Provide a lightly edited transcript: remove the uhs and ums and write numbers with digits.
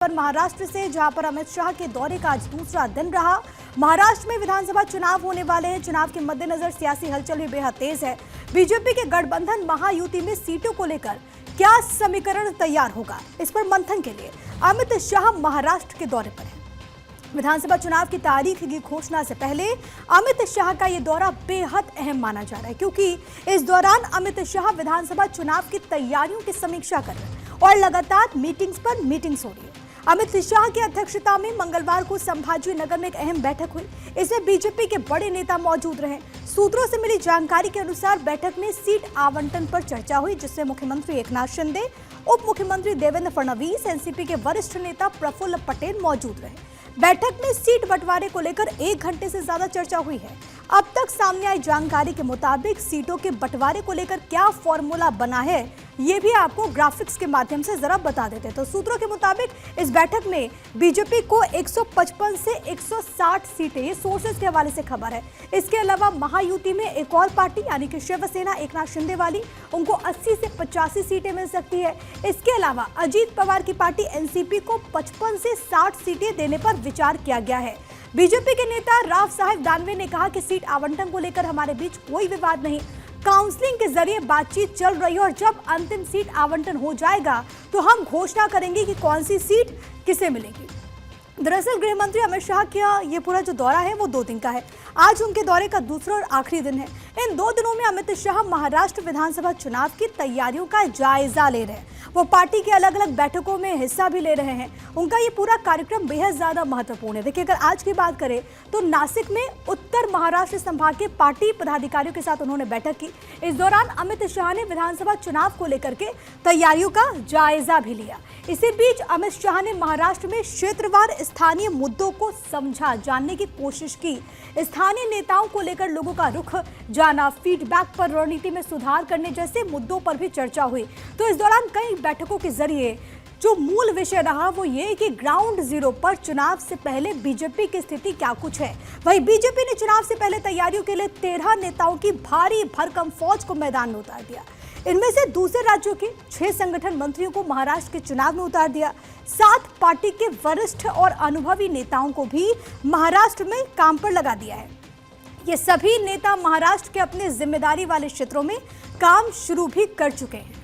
पर महाराष्ट्र से, जहां पर अमित शाह के दौरे का आज दूसरा दिन रहा। महाराष्ट्र में विधानसभा चुनाव होने वाले हैं। चुनाव के मद्देनजर सियासी हलचल भी बेहद तेज है। बीजेपी के गठबंधन महायुति में सीटों को लेकर क्या समीकरण तैयार होगा, इस पर मंथन के लिए अमित शाह महाराष्ट्र के दौरे पर हैं। विधानसभा चुनाव की तारीख की घोषणा से पहले अमित शाह का ये दौरा बेहद अहम माना जा रहा है, क्योंकि इस दौरान अमित शाह विधानसभा चुनाव की तैयारियों की समीक्षा कर रहे हैं और लगातार मीटिंग्स पर मीटिंग्स हो रही है। अमित शाह की अध्यक्षता में मंगलवार को संभाजी नगर में एक अहम बैठक हुई। इसमें बीजेपी के बड़े नेता मौजूद रहे। सूत्रों से मिली जानकारी के अनुसार बैठक में सीट आवंटन पर चर्चा हुई, जिसमें मुख्यमंत्री एकनाथ शिंदे, उप मुख्यमंत्री देवेंद्र फडणवीस, एनसीपी के वरिष्ठ नेता प्रफुल्ल पटेल मौजूद रहे। बैठक में सीट बंटवारे को लेकर 1 घंटे से ज्यादा चर्चा हुई है। अब तक सामने आई जानकारी के मुताबिक सीटों के बंटवारे को लेकर क्या फॉर्मूला बना है, ये भी आपको ग्राफिक्स के माध्यम से जरा बता देते हैं। तो सूत्रों के मुताबिक इस बैठक में बीजेपी को 155 से 160 सीटें, ये सोर्सेज के हवाले से खबर है। इसके अलावा महायुति में एक और पार्टी यानी कि शिवसेना एकनाथ शिंदे वाली, उनको 80 से 85 सीटें मिल सकती है। इसके अलावा अजीत पवार की पार्टी एनसीपी को 55 से 60 सीटें देने पर विचार किया गया है। बीजेपी के नेता राव साहेब दानवे ने कहा कि सीट आवंटन को लेकर हमारे बीच कोई विवाद नहीं, काउंसलिंग के जरिए बातचीत चल रही है और जब अंतिम सीट आवंटन हो जाएगा तो हम घोषणा करेंगे कि कौन सी सीट किसे मिलेगी। दरअसल गृह मंत्री अमित शाह का ये पूरा जो दौरा है वो 2 दिन का है। आज उनके दौरे का दूसरा और आखिरी दिन है। इन 2 दिनों में अमित शाह महाराष्ट्र विधानसभा चुनाव की तैयारियों का जायजा ले रहे हैं। वो पार्टी के अलग अलग बैठकों में हिस्सा भी ले रहे हैं। उनका ये पूरा कार्यक्रम बेहद ज्यादा महत्वपूर्ण है। देखिए, अगर आज की बात करें तो नासिक में उत्तर महाराष्ट्र संभाग के पार्टी पदाधिकारियों के साथ उन्होंने बैठक की। इस दौरान अमित शाह ने विधानसभा चुनाव को लेकर के तैयारियों का जायजा भी लिया। इसी बीच अमित शाह ने महाराष्ट्र में क्षेत्रवार स्थानीय मुद्दों को समझा, जानने की कोशिश की। स्थानीय नेताओं को लेकर लोगों का रुख जाना, फीडबैक पर रणनीति में सुधार करने जैसे मुद्दों पर भी चर्चा हुई। तो इस दौरान कई बैठकों के जरिए जो मूल विषय रहा वो ये कि ग्राउंड जीरो पर चुनाव से पहले बीजेपी की स्थिति क्या कुछ है। वहीं बीजेपी ने चुनाव से पहले तैयारियों के लिए 13 नेताओं की भारी भरकम फौज को मैदान में उतार दिया। इनमें से दूसरे राज्यों के 6 संगठन मंत्रियों को महाराष्ट्र के चुनाव में उतार दिया। 7 पार्टी के वरिष्ठ और अनुभवी नेताओं को भी महाराष्ट्र में काम पर लगा दिया है। ये सभी नेता महाराष्ट्र के अपने जिम्मेदारी वाले क्षेत्रों में काम शुरू भी कर चुके हैं।